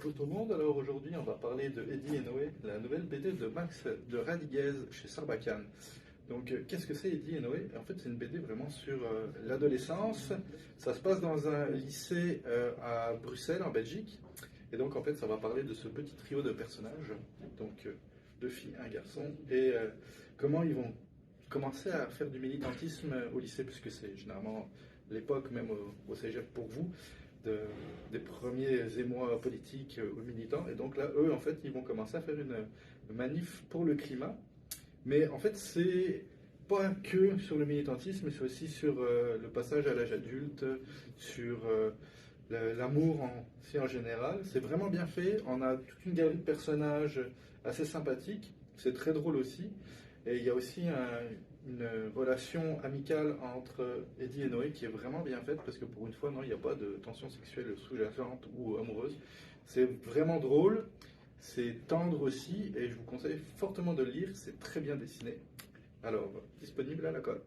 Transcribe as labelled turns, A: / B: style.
A: Bonjour tout le monde, alors aujourd'hui on va parler de Eddie et Noé, la nouvelle BD de Max de Radiguez chez Sarbacane. Donc qu'est-ce que c'est Eddie et Noé? En fait c'est une BD vraiment sur l'adolescence, ça se passe dans un lycée à Bruxelles en Belgique, et donc en fait ça va parler de ce petit trio de personnages, donc deux filles, un garçon, et comment ils vont commencer à faire du militantisme au lycée, puisque c'est généralement l'époque même au cégep pour vous des premiers émois politiques aux militants. Et donc là, eux, en fait, ils vont commencer à faire une manif pour le climat. Mais en fait, c'est pas que sur le militantisme, c'est aussi sur le passage à l'âge adulte, sur l'amour en général. C'est vraiment bien fait. On a toute une galerie de personnages assez sympathiques. C'est très drôle aussi. Et il y a aussi une relation amicale entre Eddie et Noé qui est vraiment bien faite parce que pour une fois, non, il n'y a pas de tension sexuelle sous-jacente ou amoureuse. C'est vraiment drôle, c'est tendre aussi et je vous conseille fortement de le lire, c'est très bien dessiné. Alors, disponible à la coop.